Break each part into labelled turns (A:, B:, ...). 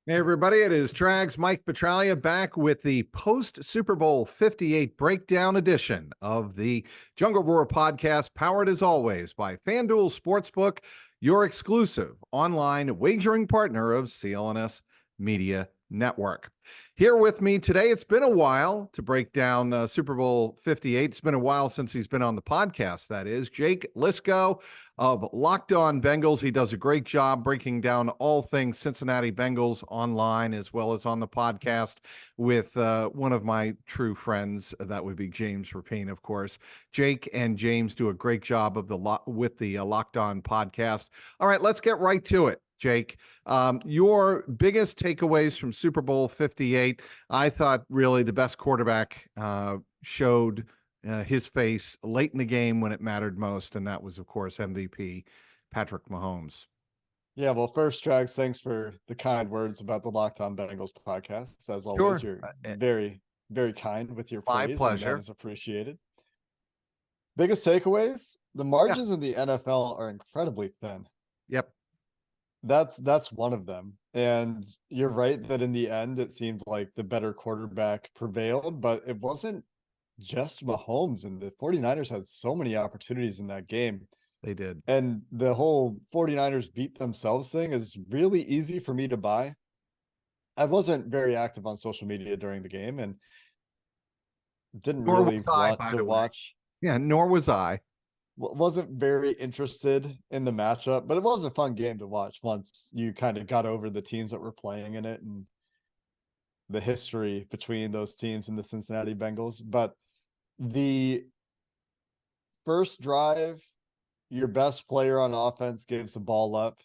A: Hey everybody, it is Trags Mike Petralia back with the post Super Bowl 58 breakdown edition of the JungleRoar podcast, powered as always by FanDuel Sportsbook, your exclusive online wagering partner of CLNS Media Network. Here with me today, it's been a while to break down Super Bowl 58. It's been a while since he's been on the podcast, that is. Jake Liscow of LockedOn Bengals. He does a great job breaking down all things Cincinnati Bengals online as well as on the podcast with one of my true friends. That would be James Rapine, of course. Jake and James do a great job of the Locked On podcast. All right, let's get right to it. Jake, your biggest takeaways from Super Bowl 58. I thought really the best quarterback showed his face late in the game when it mattered most, and that was, of course, MVP Patrick Mahomes.
B: Yeah, well, first, Trags, thanks for the kind words about the Locked On Bengals podcast. As always,
A: Sure.
B: you're very, very kind with your
A: My
B: praise, and
A: pleasure.
B: that is appreciated. Biggest takeaways: the
A: Yeah.
B: margins in the NFL are incredibly thin.
A: Yep.
B: That's one of them. And you're right that in the end, it seemed like the better quarterback prevailed, but it wasn't just Mahomes, and the 49ers had so many opportunities in that game.
A: They did.
B: And the whole 49ers beat themselves thing is really easy for me to buy. I wasn't very active on social media during the game and didn't
A: Nor
B: really
A: was I,
B: want
A: by
B: to
A: the way.
B: watch.
A: Yeah, nor was I.
B: Wasn't very interested in the matchup, but it was a fun game to watch once you kind of got over the teams that were playing in it and the history between those teams and the Cincinnati Bengals. But the first drive, your best player on offense gives the ball up.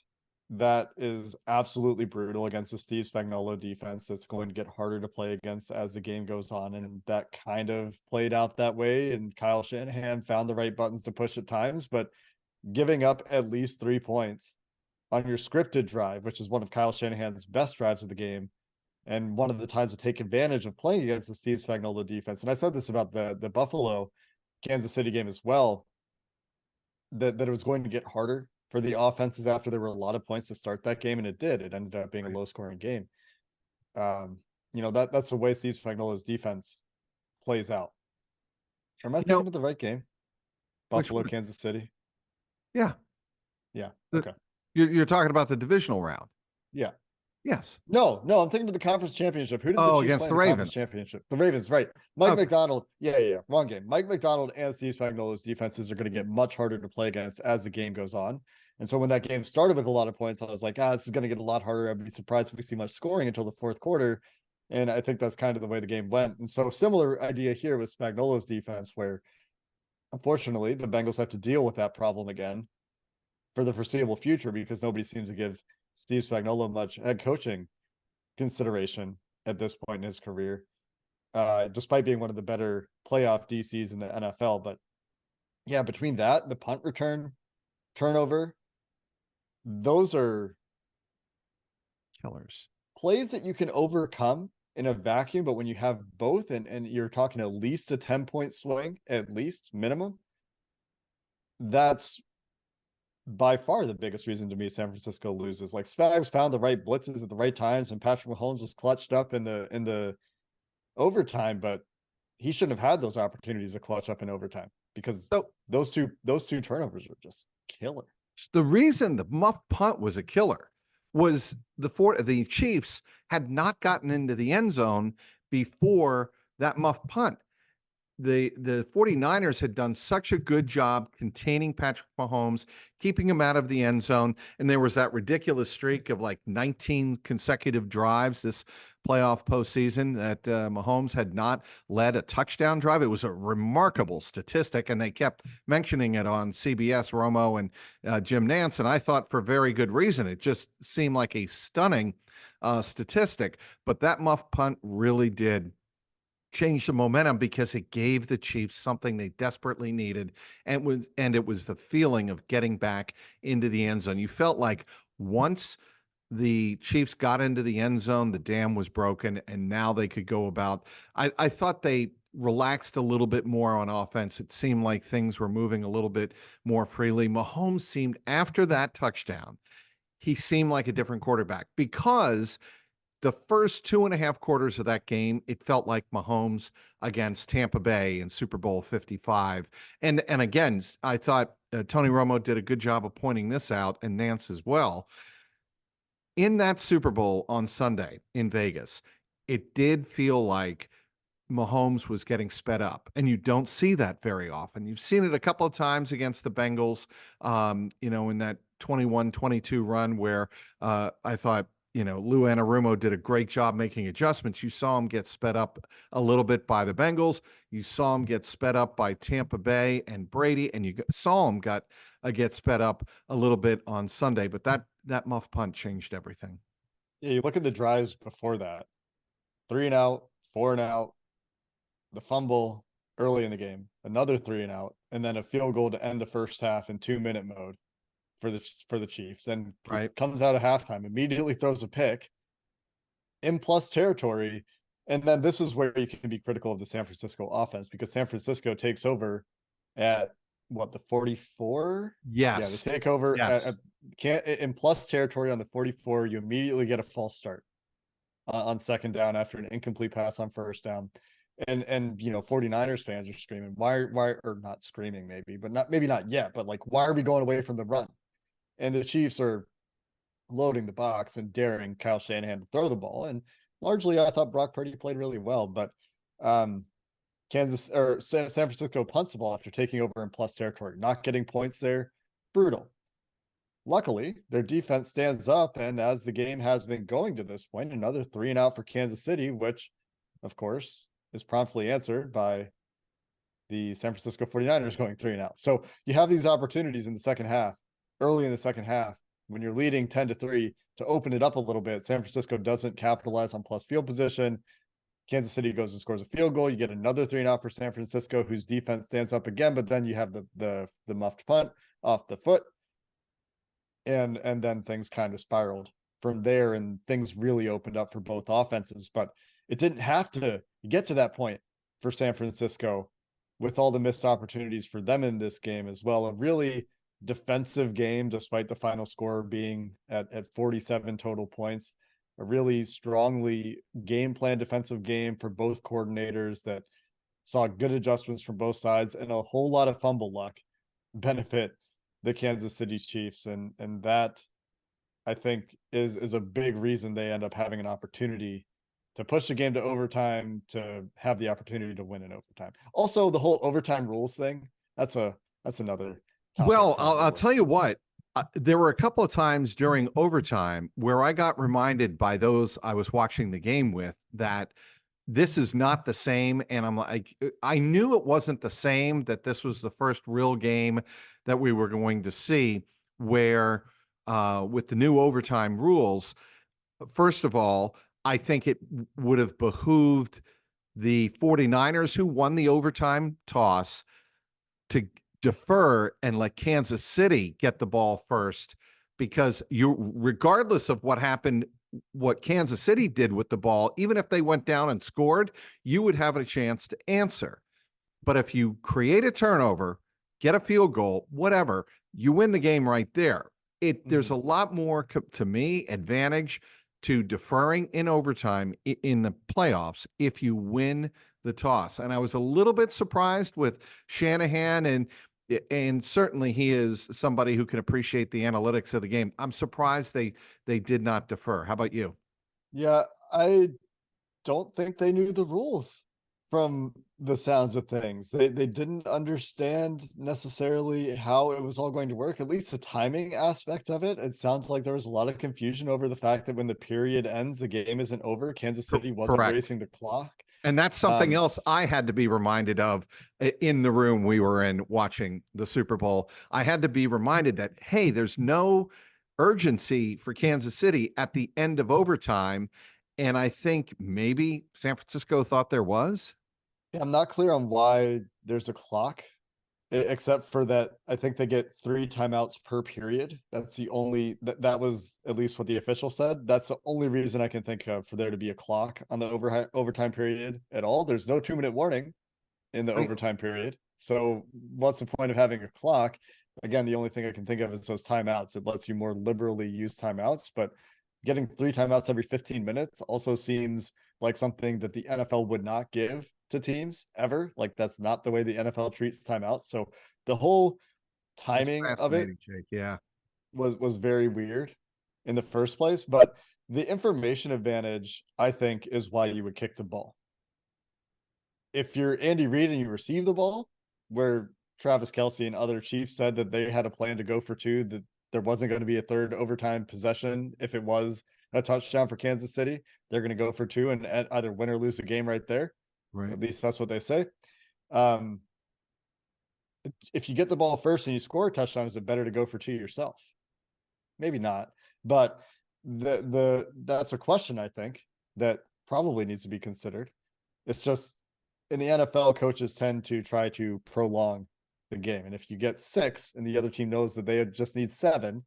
B: That is absolutely brutal against the Steve Spagnuolo defense. That's going to get harder to play against as the game goes on. And that kind of played out that way. And Kyle Shanahan found the right buttons to push at times, but giving up at least 3 points on your scripted drive, which is one of Kyle Shanahan's best drives of the game, and one of the times to take advantage of playing against the Steve Spagnuolo defense. And I said this about the Buffalo Kansas City game as well, that it was going to get harder for the offenses after there were a lot of points to start that game, and it did. It ended up being a low scoring game. That's the way Steve Spagnuolo's defense plays out. Am I thinking of the right game?
A: Which
B: Buffalo,
A: one?
B: Kansas City.
A: Yeah.
B: Yeah.
A: The,
B: Okay.
A: you're talking about the divisional round.
B: Yeah.
A: Yes.
B: No, I'm thinking of the conference championship. Who did the
A: Oh,
B: Chiefs
A: against
B: play in
A: the
B: the conference
A: Ravens.
B: championship? The Ravens, right. Mike
A: Okay.
B: McDonald. Yeah. Wrong game. Mike McDonald and Steve Spagnuolo's defenses are going to get much harder to play against as the game goes on. And so when that game started with a lot of points, I was like, this is going to get a lot harder. I'd be surprised if we see much scoring until the fourth quarter. And I think that's kind of the way the game went. And so similar idea here with Spagnuolo's defense, where unfortunately the Bengals have to deal with that problem again for the foreseeable future because nobody seems to give Steve Spagnuolo much head coaching consideration at this point in his career, despite being one of the better playoff DCs in the NFL. But yeah, between that, the punt return, turnover, those are
A: Killers.
B: plays that you can overcome in a vacuum. But when you have both, and you're talking at least a 10-point swing, at least minimum, that's by far the biggest reason to me San Francisco loses. Like Spags found the right blitzes at the right times, and Patrick Mahomes was clutched up in the overtime, but he shouldn't have had those opportunities to clutch up in overtime because
A: So
B: those two turnovers were just killer.
A: the reason the muff punt was a killer was the Chiefs had not gotten into the end zone before that muff punt. The 49ers had done such a good job containing Patrick Mahomes, keeping him out of the end zone. And there was that ridiculous streak of like 19 consecutive drives this playoff postseason that Mahomes had not led a touchdown drive. It was a remarkable statistic, and they kept mentioning it on CBS, Romo and Jim Nance. And I thought for very good reason. It just seemed like a stunning statistic. But that muff punt really did change the momentum because it gave the Chiefs something they desperately needed, and it was the feeling of getting back into the end zone. You felt like once the Chiefs got into the end zone, the dam was broken, and now they could go about. I thought they relaxed a little bit more on offense. It seemed like things were moving a little bit more freely. Mahomes seemed, after that touchdown, he seemed like a different quarterback because the first 2.5 quarters of that game, it felt like Mahomes against Tampa Bay in Super Bowl 55. And again, I thought Tony Romo did a good job of pointing this out, and Nance as well. In that Super Bowl on Sunday in Vegas, it did feel like Mahomes was getting sped up, and you don't see that very often. You've seen it a couple of times against the Bengals, in that 21-22 run where I thought, Lou Anarumo did a great job making adjustments. You saw him get sped up a little bit by the Bengals. You saw him get sped up by Tampa Bay and Brady, and you saw him get sped up a little bit on Sunday. But that muff punt changed everything.
B: Yeah, you look at the drives before that: 3 and out, 4 and out, the fumble early in the game, another 3 and out, and then a field goal to end the first half in 2-minute mode for the Chiefs. And he
A: Right.
B: comes out of halftime, immediately throws a pick in plus territory. And then this is where you can be critical of the San Francisco offense, because San Francisco takes over at what, the 44? Yeah, they
A: Yes.
B: take over at
A: Yes.
B: can't in plus territory on the 44. You immediately get a false start on second down after an incomplete pass on first down. And 49ers fans are screaming, why, or not screaming maybe, but not yet, but like, why are we going away from the run? And the Chiefs are loading the box and daring Kyle Shanahan to throw the ball. And largely, I thought Brock Purdy played really well, but um, San Francisco punts the ball after taking over in plus territory, not getting points there. Brutal. Luckily, their defense stands up, and as the game has been going to this point, another 3-and-out for Kansas City, which, of course, is promptly answered by the San Francisco 49ers going 3-and-out. So you have these opportunities in the second half, early in the second half, when you're leading 10-3, to open it up a little bit. San Francisco doesn't capitalize on plus field position. Kansas City goes and scores a field goal. You get another 3-and-out for San Francisco, whose defense stands up again, but then you have the muffed punt off the foot. And then things kind of spiraled from there, and things really opened up for both offenses. But it didn't have to get to that point for San Francisco, with all the missed opportunities for them in this game as well. A really defensive game, despite the final score being at 47 total points. A really strongly game plan defensive game for both coordinators that saw good adjustments from both sides, and a whole lot of fumble luck benefit the Kansas City Chiefs. And that, I think, is a big reason they end up having an opportunity to push the game to overtime, to have the opportunity to win in overtime. Also, the whole overtime rules thing, that's another topic.
A: Well, I'll tell you what, there were a couple of times during overtime where I got reminded by those I was watching the game with that this is not the same. And I'm like, I knew it wasn't the same, that this was the first real game that we were going to see where, with the new overtime rules, first of all, I think it would have behooved the 49ers, who won the overtime toss, to defer and let Kansas City get the ball first, because regardless of what Kansas City did with the ball, even if they went down and scored, you would have a chance to answer. But if you create a turnover, get a field goal, whatever, you win the game right there. There's a lot more, to me, advantage to deferring in overtime in the playoffs if you win the toss. And I was a little bit surprised with Shanahan, and certainly he is somebody who can appreciate the analytics of the game. I'm surprised they did not defer. How about you?
B: Yeah, I don't think they knew the rules from the sounds of things. They didn't understand necessarily how it was all going to work, at least the timing aspect of it. It sounds like there was a lot of confusion over the fact that when the period ends, the game isn't over. Kansas City wasn't
A: Correct.
B: racing the clock.
A: And that's something else I had to be reminded of in the room we were in watching the Super Bowl. I had to be reminded that, hey, there's no urgency for Kansas City at the end of overtime. And I think maybe San Francisco thought there was.
B: Yeah, I'm not clear on why there's a clock, except for that I think they get 3 timeouts per period. That's the only that was at least what the official said. That's the only reason I can think of for there to be a clock on the overtime period at all. There's no 2-minute warning in the
A: Right.
B: overtime period. So what's the point of having a clock? Again, the only thing I can think of is those timeouts. It lets you more liberally use timeouts, but getting 3 timeouts every 15 minutes also seems like something that the NFL would not give to teams ever. Like that's not the way the NFL treats timeouts. So the whole
A: That's
B: timing of it
A: fascinating, Jake. Yeah.
B: was very weird in the first place, but the information advantage, I think, is why you would kick the ball. If you're Andy Reid and you receive the ball, where Travis Kelsey and other Chiefs said that they had a plan to go for two, that there wasn't going to be a third overtime possession if it was a touchdown for Kansas City, they're going to go for two and either win or lose the game right there.
A: Right.
B: At least that's what they say. Um, if you get the ball first and you score a touchdown, is it better to go for two yourself? Maybe not, but that's a question I think that probably needs to be considered. It's just in the NFL, coaches tend to try to prolong the game, and if you get 6 and the other team knows that they just need 7,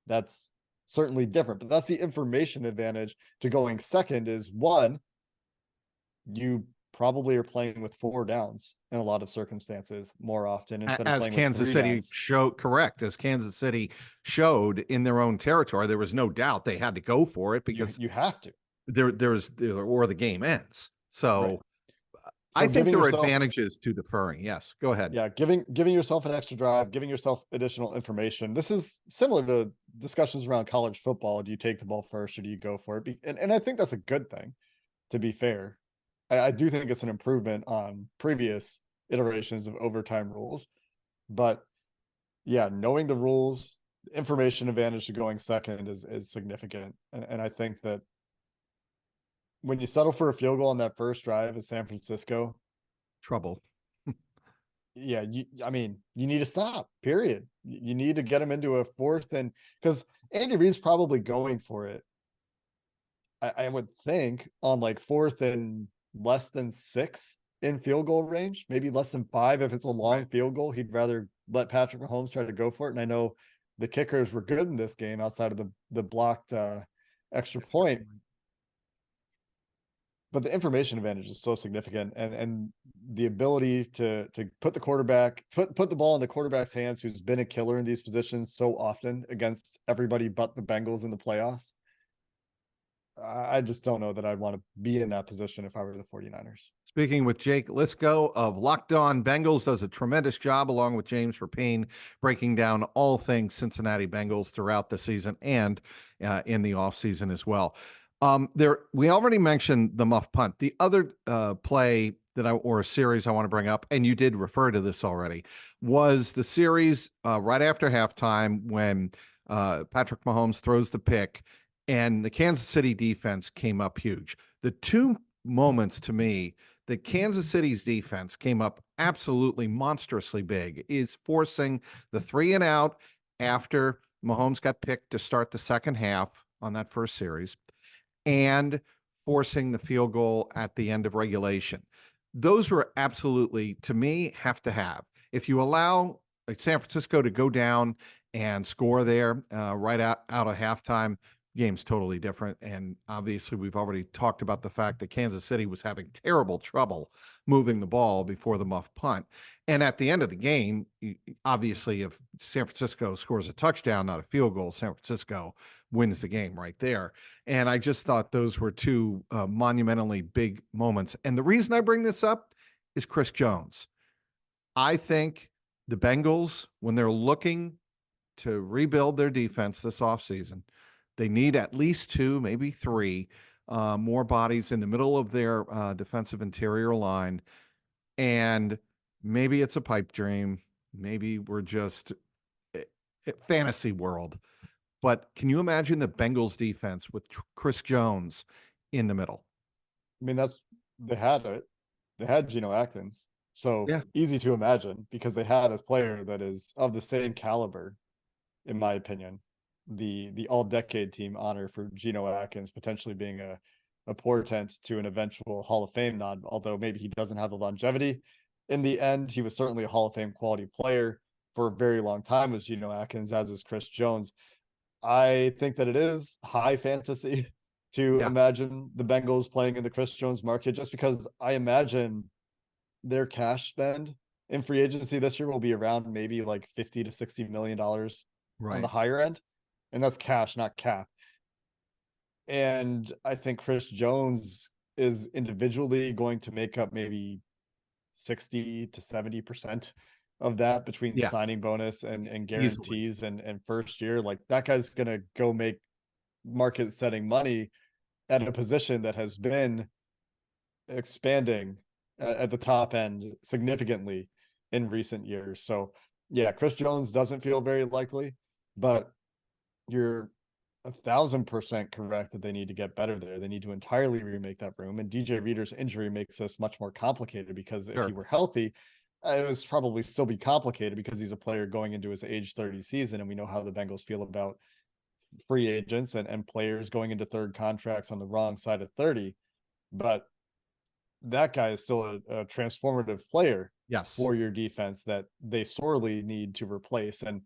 B: that's certainly different. But that's the information advantage to going second. Is one, you probably are playing with 4 downs in a lot of circumstances more often instead of
A: As
B: playing with
A: Kansas
B: 3
A: City
B: downs.
A: showed, correct, as Kansas City showed in their own territory, there was no doubt they had to go for it
B: You
A: because
B: you have to.
A: or the game ends.
B: Right.
A: So I
B: So
A: think
B: giving
A: there are
B: yourself,
A: advantages to deferring. Yes, go ahead.
B: yeah, giving yourself an extra drive, giving yourself additional information. This is similar to discussions around college football. Do you take the ball first or do you go for it? And I think that's a good thing, to be fair. I do think it's an improvement on previous iterations of overtime rules. But yeah, knowing the rules, the information advantage to going second is significant. And I think that when you settle for a field goal on that first drive in San Francisco,
A: Trouble.
B: yeah, I mean, you need to stop, period. You need to get him into a fourth, and because Andy Reid's probably going for it, I would think, on like fourth and less than 6 in field goal range, maybe less than 5 if it's a long
A: Right.
B: field goal. He'd rather let Patrick Mahomes try to go for it. And I know the kickers were good in this game outside of the blocked extra
A: Extra
B: point,
A: point.
B: but the information advantage is so significant, and the ability to put the quarterback put the ball in the quarterback's hands, who's been a killer in these positions so often against everybody but the Bengals in the playoffs. I just don't know that I'd want to be in that position if I were the 49ers.
A: Speaking with Jake Liscow of LockedOn Bengals, does a tremendous job along with James Rapine breaking down all things Cincinnati Bengals throughout the season and in the offseason as well. We already mentioned the muff punt. The other play or a series I want to bring up, and you did refer to this already, was the series right after halftime when Patrick Mahomes throws the pick and the Kansas City defense came up huge. The two moments to me that Kansas City's defense came up absolutely monstrously big is forcing the 3 and out after Mahomes got picked to start the second half on that first series and forcing the field goal at the end of regulation. Those were absolutely, to me, have to have. If you allow like San Francisco to go down and score there right out of halftime, game's totally different. And obviously, we've already talked about the fact that Kansas City was having terrible trouble moving the ball before the muff punt. And at the end of the game, obviously, if San Francisco scores a touchdown, not a field goal, San Francisco wins the game right there. And I just thought those were two monumentally big moments. And the reason I bring this up is Chris Jones. I think the Bengals, when they're looking to rebuild their defense this offseason, they need at least 2, maybe 3 more bodies in the middle of their defensive interior line. And maybe it's a pipe dream. Maybe we're just fantasy world. But can you imagine the Bengals defense with Chris Jones in the middle?
B: I mean, they had it. They had Geno Atkins. So
A: Yeah.
B: easy to imagine because they had a player that is of the same caliber, in my opinion. The all-decade team honor for Geno Atkins potentially being a portent to an eventual Hall of Fame nod, although maybe he doesn't have the longevity. In the end, he was certainly a Hall of Fame quality player for a very long time, was Geno Atkins, as is Chris Jones. I think that it is high fantasy to
A: Yeah.
B: imagine the Bengals playing in the Chris Jones market, just because I imagine their cash spend in free agency this year will be around maybe like 50 to $60 million on the
A: Right.
B: higher end. And that's cash, not cap. And I think Chris Jones is individually going to make up maybe 60 to 70% of that between
A: Yeah,
B: signing bonus and
A: easily.
B: guarantees and first year. Like that guy's gonna go make market setting money at a position that has been expanding at the top end significantly in recent years. So yeah, Chris Jones doesn't feel very likely, but you're 1,000% correct that they need to get better there. They need to entirely remake that room. And DJ Reader's injury makes this much more complicated because if he
A: Sure.
B: were healthy, it was probably still be complicated because he's a player going into his age 30 season. And we know how the Bengals feel about free agents and players going into third contracts on the wrong side of 30. But that guy is still a transformative player
A: Yes.
B: for your defense that they sorely need to replace. And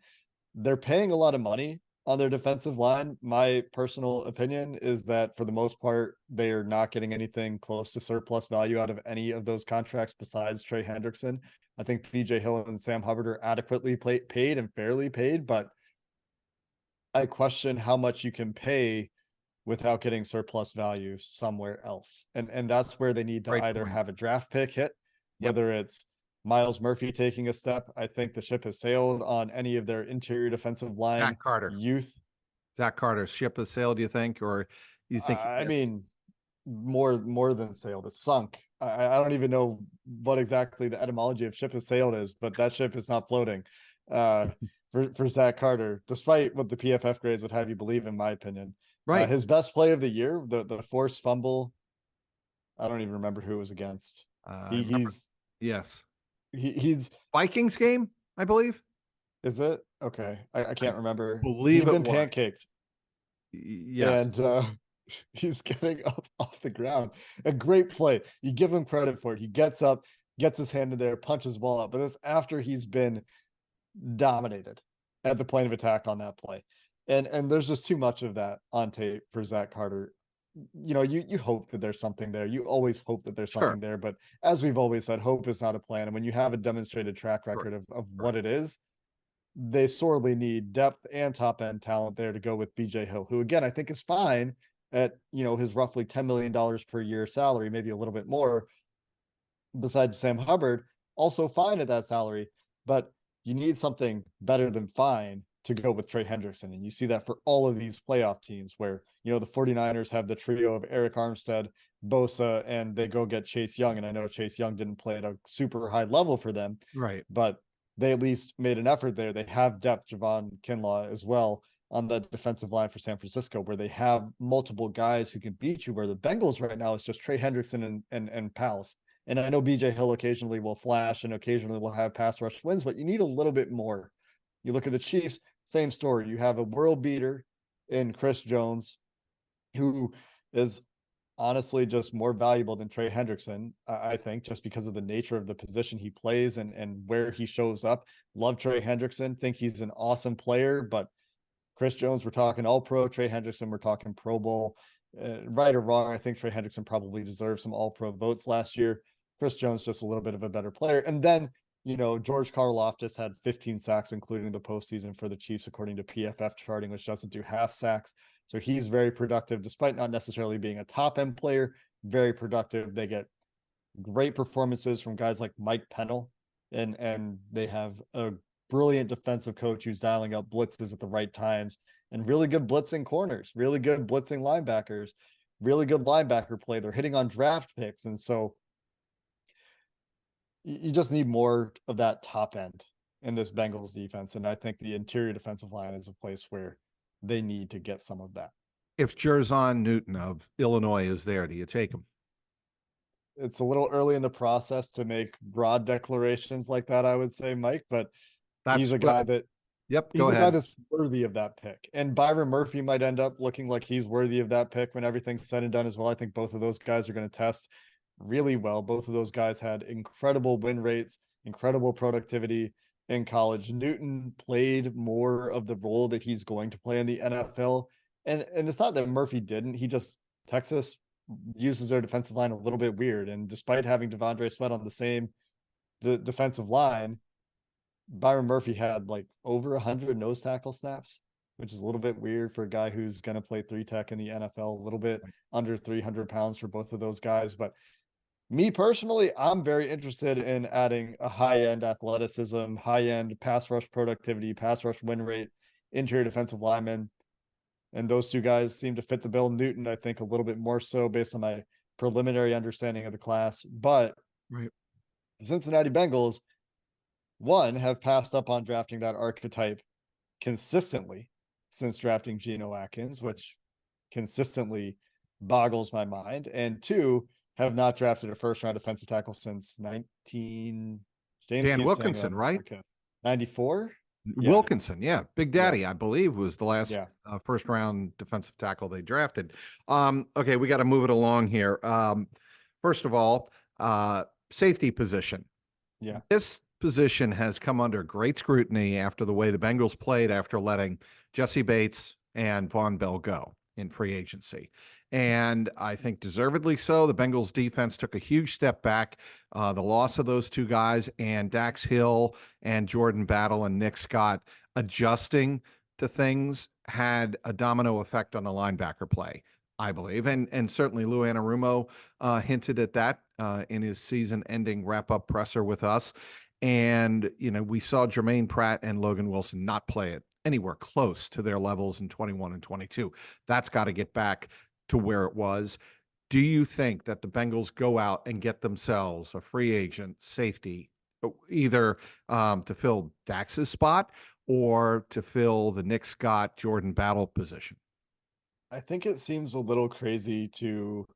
B: they're paying a lot of money on their defensive line. My personal opinion is that for the most part, they are not getting anything close to surplus value out of any of those contracts besides Trey Hendrickson. I think BJ Hill and Sam Hubbard are adequately paid and fairly paid, but I question how much you can pay without getting surplus value somewhere else. And that's where they need to
A: Great
B: either
A: point.
B: have a draft pick hit,
A: Yep.
B: whether it's Miles Murphy taking a step. I think the ship has sailed on any of their interior defensive line
A: Zach Carter.
B: youth.
A: Zach Carter, ship has sailed, do you think? Or you think
B: I mean, more than sailed, it's sunk. I don't even know what exactly the etymology of ship has sailed is, but that ship is not floating. Uh, for Zach Carter, despite what the PFF grades would have you believe, in my opinion.
A: right.
B: His best play of the year, the forced fumble. I don't even remember who it was against.
A: I
B: He
A: remember.
B: he's
A: Yes.
B: he's
A: Vikings game, I believe.
B: is it okay? I
A: I
B: can't remember.
A: believe
B: He'd
A: it
B: been
A: was.
B: pancaked
A: Yes.
B: and he's getting up off the ground. A great play. You give him credit for it. He gets up, gets his hand in there, punches the ball up. But it's after he's been dominated at the point of attack on that play. And there's just too much of that on tape for Zach Carter. You know, you hope that there's something there. You always hope that there's
A: Sure.
B: something there. But as we've always said, hope is not a plan. And when you have a demonstrated track
A: Correct.
B: record of what
A: Correct.
B: it is, they sorely need depth and top end talent there to go with BJ Hill, who again I think is fine at his roughly $10 million per year salary, maybe a little bit more. Besides Sam Hubbard, also fine at that salary, but you need something better than fine to go with Trey Hendrickson. And you see that for all of these playoff teams where, the 49ers have the trio of Eric Armstead, Bosa, and they go get Chase Young. And I know Chase Young didn't play at a super high level for them,
A: Right.
B: but they at least made an effort there. They have depth, Javon Kinlaw as well on the defensive line for San Francisco, where they have multiple guys who can beat you. Where the Bengals right now is just Trey Hendrickson and pals. And I know BJ Hill occasionally will flash and occasionally will have pass rush wins, but you need a little bit more. You look at the Chiefs, same story. You have a world beater in Chris Jones, who is honestly just more valuable than Trey Hendrickson, I think, just because of the nature of the position he plays and where he shows up. Love Trey Hendrickson, think he's an awesome player, but Chris Jones, we're talking all pro. Trey Hendrickson, we're talking Pro Bowl. Right or wrong, I think Trey Hendrickson probably deserved some all pro votes last year. Chris Jones, just a little bit of a better player. And then, George Karlaftis had 15 sacks, including the postseason for the Chiefs, according to PFF charting, which doesn't do half sacks. So he's very productive, despite not necessarily being a top end player, very productive. They get great performances from guys like Mike Pennell, and they have a brilliant defensive coach who's dialing up blitzes at the right times and really good blitzing corners, really good blitzing linebackers, really good linebacker play. They're hitting on draft picks. And so you just need more of that top end in this Bengals defense. And I think the interior defensive line is a place where they need to get some of that.
A: If Jerzon Newton of Illinois is there, do you take him?
B: It's a little early in the process to make broad declarations like that, I would say, Mike, but he's
A: That's
B: a
A: what.
B: guy that
A: Yep.
B: he's
A: Go
B: a guy
A: ahead.
B: that's worthy of that pick. And Byron Murphy might end up looking like he's worthy of that pick when everything's said and done as well. I think both of those guys are going to test really well. Both of those guys had incredible win rates, incredible productivity in college. Newton played more of the role that he's going to play in the NFL. And it's not that Murphy didn't. He just Texas uses their defensive line a little bit weird. And despite having Devondre Sweat on the same defensive line, Byron Murphy had like over 100 nose tackle snaps which is a little bit weird for a guy who's going to play 3 tech in the NFL, a little bit
A: Right.
B: under 300 pounds for both of those guys. But me personally, I'm very interested in adding a high end athleticism, high end pass rush productivity, pass rush win rate, interior defensive lineman. And those two guys seem to fit the bill. Newton, I think, a little bit more so based on my preliminary understanding of the class. But
A: Right.
B: the Cincinnati Bengals, one, have passed up on drafting that archetype consistently since drafting Geno Atkins, which consistently boggles my mind. And two, have not drafted a first round defensive tackle since 19. James
A: Dan
B: keeps saying
A: Wilkinson,
B: that.
A: right?
B: Okay. 94? Yeah.
A: Wilkinson, yeah, Big
B: Yeah.
A: Daddy, I believe, was the last
B: Yeah.
A: first round defensive tackle they drafted. Okay, we got to move it along here. First of all, safety position.
B: Yeah.
A: This position has come under great scrutiny after the way the Bengals played after letting Jesse Bates and Von Bell go in free agency. And I think deservedly so. The Bengals defense took a huge step back. The loss of those two guys and Dax Hill and Jordan Battle and Nick Scott adjusting to things had a domino effect on the linebacker play, I believe. And certainly Lou Anarumo hinted at that in his season-ending wrap-up presser with us. And, we saw Jermaine Pratt and Logan Wilson not play it anywhere close to their levels in 21 and 22. That's got to get back to where it was. Do you think that the Bengals go out and get themselves a free agent safety, either to fill Dax's spot or to fill the Nick Scott, Jordan Battle position?
B: I think it seems a little crazy to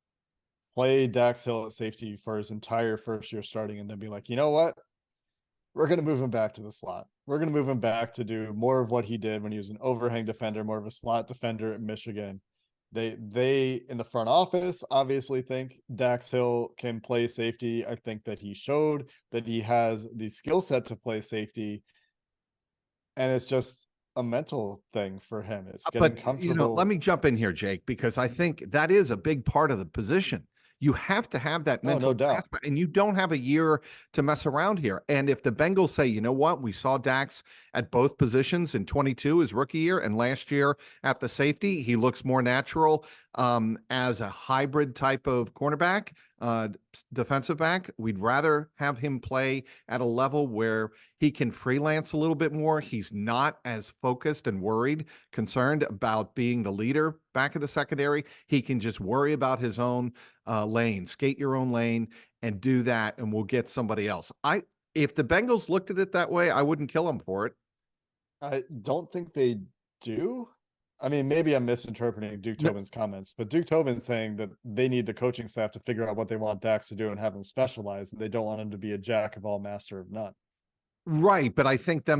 B: play Dax Hill at safety for his entire first year starting and then be like, you know what? We're going to move him back to the slot. We're going to move him back to do more of what he did when he was an overhang defender, more of a slot defender at Michigan. They in the front office obviously think Dax Hill can play safety. I think that he showed that he has the skill set to play safety, and it's just a mental thing for him. It's getting
A: But, let
B: comfortable.
A: me jump in here, Jake, because I think that is a big part of the position. You have to have that
B: Oh, no
A: mental
B: doubt.
A: grasp, and you don't have a year to mess around here. And if the Bengals say, you know what, we saw Dax at both positions in 22, his rookie year, and last year at the safety, he looks more natural as a hybrid type of cornerback, defensive back. We'd rather have him play at a level where he can freelance a little bit more. He's not as focused and worried, concerned about being the leader back of the secondary. He can just worry about his own lane, skate your own lane, and do that, and we'll get somebody else. If the Bengals looked at it that way, I wouldn't kill him for it.
B: I don't think they do. I mean, maybe I'm misinterpreting Duke
A: No,
B: Tobin's comments, but Duke Tobin's saying that they need the coaching staff to figure out what they want Dax to do and have him specialize. They don't want him to be a jack of all, master of none.
A: right, but I think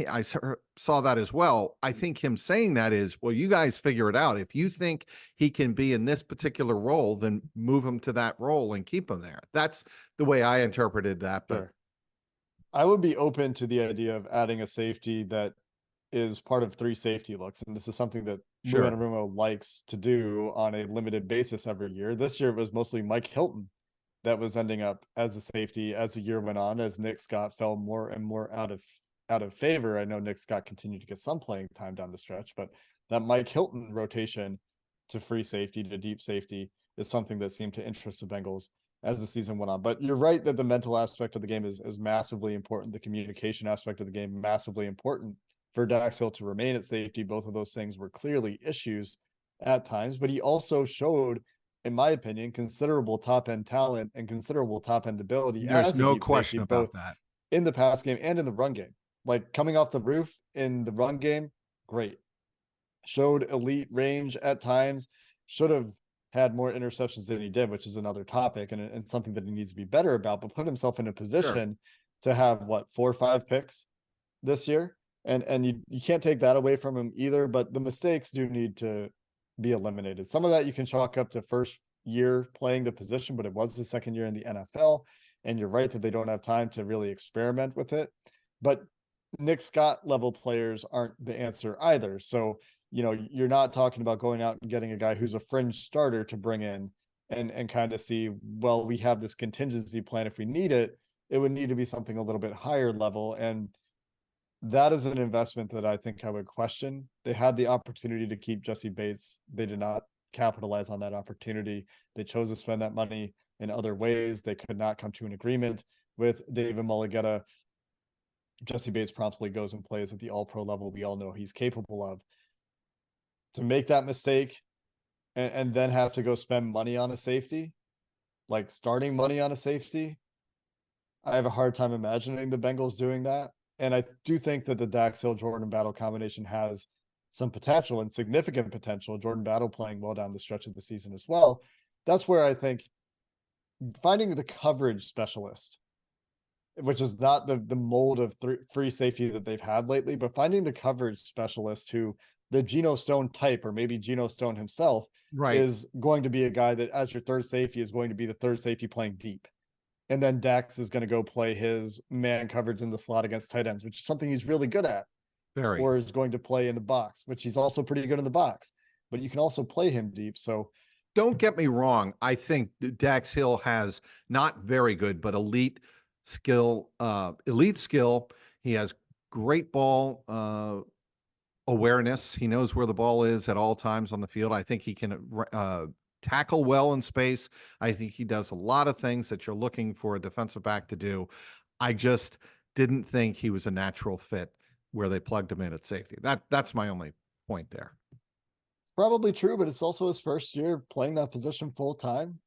A: I saw that as well. I think him saying that is, well, you guys figure it out. If you think he can be in this particular role, then move him to that role and keep him there. That's the way I interpreted that. But
B: Sure. I would be open to the idea of adding a safety that is part of 3 safety looks. And this is something that Lou
A: sure,
B: Anarumo likes to do on a limited basis every year. This year it was mostly Mike Hilton that was ending up as a safety as the year went on, as Nick Scott fell more and more out of favor. I know Nick Scott continued to get some playing time down the stretch, but that Mike Hilton rotation to free safety to deep safety is something that seemed to interest the Bengals as the season went on. But you're right that the mental aspect of the game is massively important. The communication aspect of the game massively important for Dax Hill to remain at safety. Both of those things were clearly issues at times, but he also showed, in my opinion, considerable top end talent and considerable top end ability
A: there's
B: as a
A: no
B: deep safety,
A: question
B: both
A: about that.
B: in the pass game and in the run game. Like coming off the roof in the run game, great. Showed elite range at times, should have had more interceptions than he did, which is another topic and something that he needs to be better about, but put himself in a
A: Sure.
B: position to have what, 4 or 5 picks this year. And you can't take that away from him either, but the mistakes do need to be eliminated. Some of that you can chalk up to first year playing the position, but it was the second year in the NFL. And you're right that they don't have time to really experiment with it. But Nick Scott level players aren't the answer either. So, you're not talking about going out and getting a guy who's a fringe starter to bring in and kind of see, well, we have this contingency plan if we need it. It would need to be something a little bit higher level. And That is an investment that I think I would question. They had the opportunity to keep Jesse Bates. They did not capitalize on that opportunity. They chose to spend that money in other ways. They could not come to an agreement with David Mulligetta. Jesse Bates promptly goes and plays at the all-pro level we all know he's capable of. To make that mistake and then have to go spend money on a safety, like starting money on a safety, I have a hard time imagining the Bengals doing that. And I do think that the Dax Hill Jordan Battle combination has some potential and significant potential. Jordan Battle playing well down the stretch of the season as well. That's where I think finding the coverage specialist, which is not the mold of free safety that they've had lately, but finding the coverage specialist who the Geno Stone type, or maybe Geno Stone himself,
A: Right.
B: is going to be a guy that as your third safety is going to be the third safety playing deep. And then Dax is going to go play his man coverage in the slot against tight ends, which is something he's really good at,
A: Very.
B: or is going to play in the box, which he's also pretty good in the box, but you can also play him deep. So
A: Don't get me wrong. I think Dax Hill has not very good, but elite skill. He has great ball awareness. He knows where the ball is at all times on the field. I think he can tackle well in space. I think he does a lot of things that you're looking for a defensive back to do. I just didn't think he was a natural fit where they plugged him in at safety. That's my only point there.
B: it's probably true, but it's also his first year playing that position full time.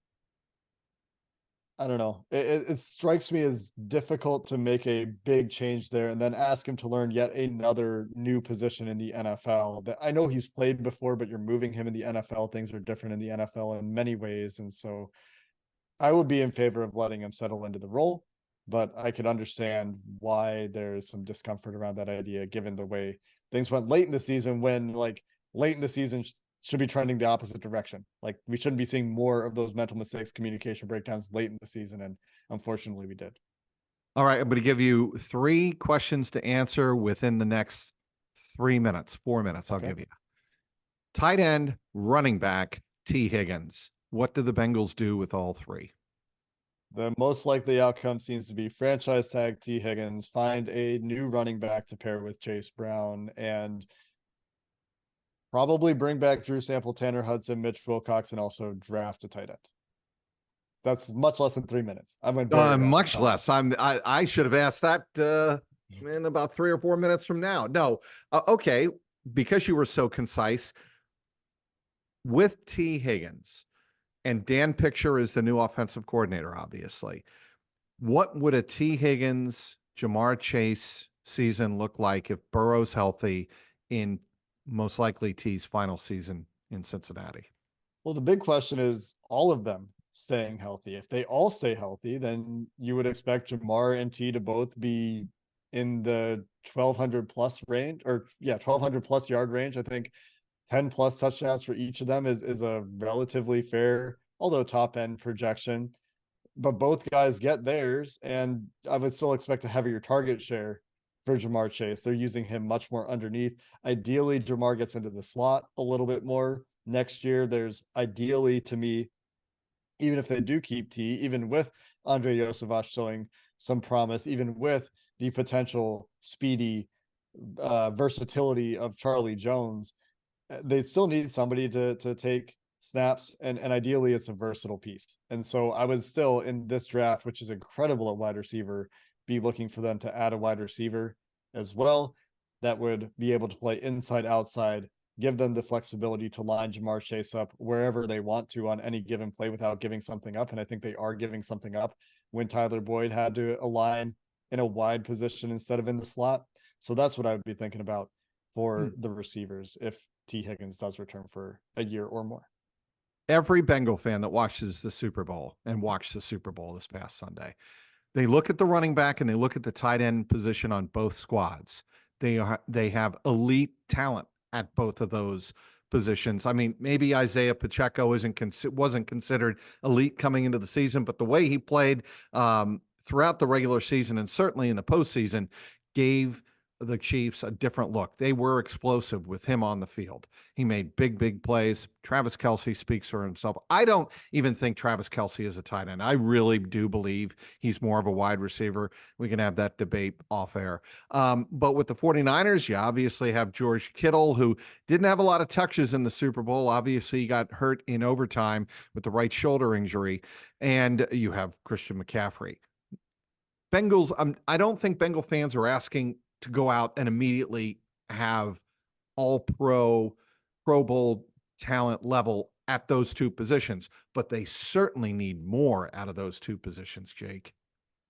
B: I don't know. It strikes me as difficult to make a big change there and then ask him to learn yet another new position in the NFL. That I know he's played before, but you're moving him in the NFL. Things are different in the NFL in many ways. And so I would be in favor of letting him settle into the role, but I could understand why there's some discomfort around that idea, given the way things went late in the season, when like late in the season should be trending the opposite direction. Like we shouldn't be seeing more of those mental mistakes, communication breakdowns late in the season. And unfortunately we did.
A: All right, I'm going to give you 3 questions to answer within the next 3 minutes, 4 minutes. I'll
B: Okay.
A: give you. Tight end, running back, T. Higgins. What do the Bengals do with all 3?
B: The most likely outcome seems to be franchise tag T. Higgins, find a new running back to pair with Chase Brown, and probably bring back Drew Sample, Tanner Hudson, Mitch Wilcox, and also draft a tight end. That's much less than 3 minutes. I went very
A: Much
B: fire.
A: less. I should have asked that in about 3 or 4 minutes from now. No, okay, because you were so concise with T. Higgins, and Dan Picture is the new offensive coordinator. Obviously, what would a T. Higgins, Jamar Chase season look like if Burrow's healthy in most likely T's final season in Cincinnati?
B: Well, the big question is all of them staying healthy. If they all stay healthy, then you would expect Jamar and T to both be in the 1,200 plus range, or 1,200 plus yard range. I think 10 plus touchdowns for each of them is a relatively fair, although top end projection. But both guys get theirs, and I would still expect a heavier target share for Jamar Chase. They're using him much more underneath. Ideally, Jamar gets into the slot a little bit more next year. There's ideally, to me, even if they do keep T, even with Andre Yosevach showing some promise, even with the potential speedy versatility of Charlie Jones, they still need somebody to take snaps, and ideally it's a versatile piece. And so I would still, in this draft, which is incredible at wide receiver, be looking for them to add a wide receiver as well that would be able to play inside, outside, give them the flexibility to line Jamar Chase up wherever they want to on any given play without giving something up. And I think they are giving something up when Tyler Boyd had to align in a wide position instead of in the slot. So that's what I would be thinking about for the receivers if T. Higgins does return for a year or more.
A: Every Bengal fan that watches the Super Bowl and watched the Super Bowl this past Sunday, they look at the running back and they look at the tight end position on both squads. They have elite talent at both of those positions. I mean, maybe Isaiah Pacheco wasn't considered elite coming into the season, but the way he played throughout the regular season and certainly in the postseason gave the Chiefs a different look. They were explosive with him on the field. He made big plays. Travis Kelce speaks for himself. I don't even think Travis Kelce is a tight end. I really do believe he's more of a wide receiver. We can have that debate off air. But with the 49ers, you obviously have George Kittle, who didn't have a lot of touches in the Super Bowl. Obviously, he got hurt in overtime with the right shoulder injury. And you have Christian McCaffrey. Bengals, I don't think Bengal fans are asking to go out and immediately have all Pro Bowl talent level at those two positions, but they certainly need more out of those two positions, Jake.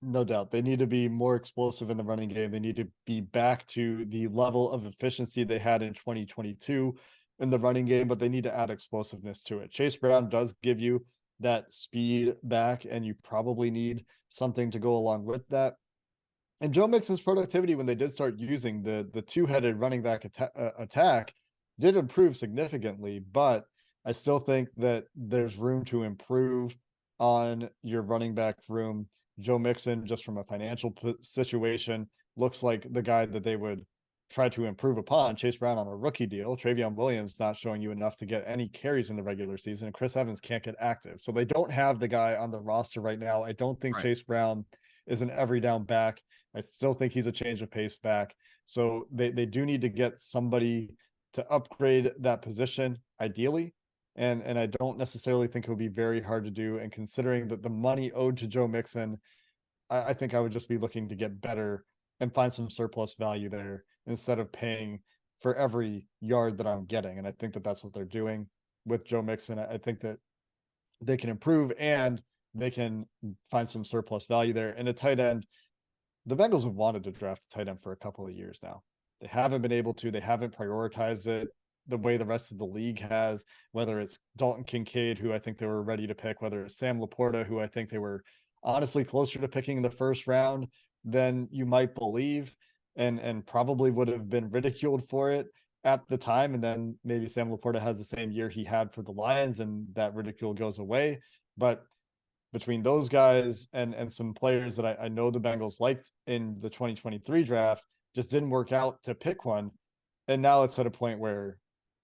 B: No doubt. They need to be more explosive in the running game. They need to be back to the level of efficiency they had in 2022 in the running game, but they need to add explosiveness to it. Chase Brown does give you that speed back, and you probably need something to go along with that. And Joe Mixon's productivity, when they did start using the two-headed running back attack, did improve significantly, but I still think that there's room to improve on your running back room. Joe Mixon, just from a financial situation, looks like the guy that they would try to improve upon. Chase Brown on a rookie deal. Travion Williams not showing you enough to get any carries in the regular season, and Chris Evans can't get active. So they don't have the guy on the roster right now. I don't think Chase Brown is an every down back. I still think he's a change of pace back. So they do need to get somebody to upgrade that position, ideally. And I don't necessarily think it would be very hard to do. And considering that the money owed to Joe Mixon, I think I would just be looking to get better and find some surplus value there instead of paying for every yard that I'm getting. And I think that that's what they're doing with Joe Mixon. I think that they can improve and they can find some surplus value there. And a tight end, the Bengals have wanted to draft a tight end for a couple of years now. They haven't been able to. They haven't prioritized it the way the rest of the league has, whether it's Dalton Kincaid, who I think they were ready to pick, whether it's Sam Laporta, who I think they were honestly closer to picking in the first round than you might believe, and probably would have been ridiculed for it at the time. And then maybe Sam Laporta has the same year he had for the Lions, and that ridicule goes away. But between those guys and some players that I know the Bengals liked in the 2023 draft, just didn't work out to pick one. And now it's at a point where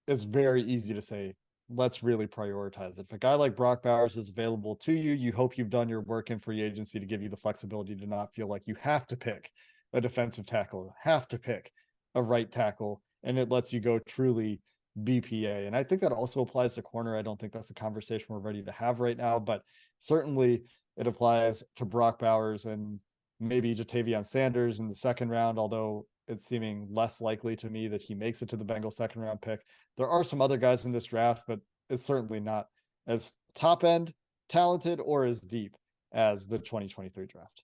B: it's very easy to say, let's really prioritize it. If a guy like Brock Bowers is available to you, you hope you've done your work in free agency to give you the flexibility to not feel like you have to pick a defensive tackle, have to pick a right tackle, and it lets you go truly BPA. And I think that also applies to corner. I don't think that's the conversation we're ready to have right now, but certainly it applies to Brock Bowers and maybe Jatavion Sanders in the second round, although it's seeming less likely to me that he makes it to the Bengals second round pick. There are some other guys in this draft, but it's certainly not as top end talented or as deep as the 2023 draft.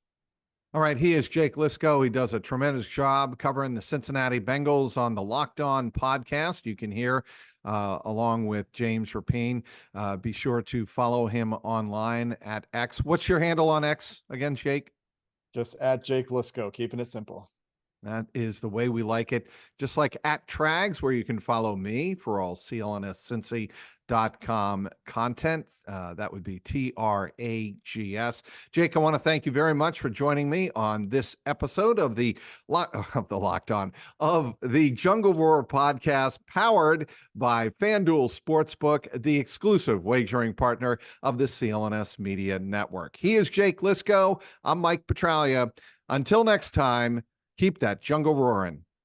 A: All right, he is Jake Liscow. He does a tremendous job covering the Cincinnati Bengals on the Locked On podcast. You can hear along with James Rapine. Be sure to follow him online at X. What's your handle on X again, Jake?
B: Just at Jake Liscow, keeping it simple.
A: That is the way we like it. Just like at Trags, where you can follow me for all CLNScincy.com content. That would be TRAGS. Jake, I want to thank you very much for joining me on this episode of the JungleRoar podcast, powered by FanDuel Sportsbook, the exclusive wagering partner of the CLNS Media Network. He is Jake Liscow. I'm Mike Petraglia. Until next time, keep that jungle roaring.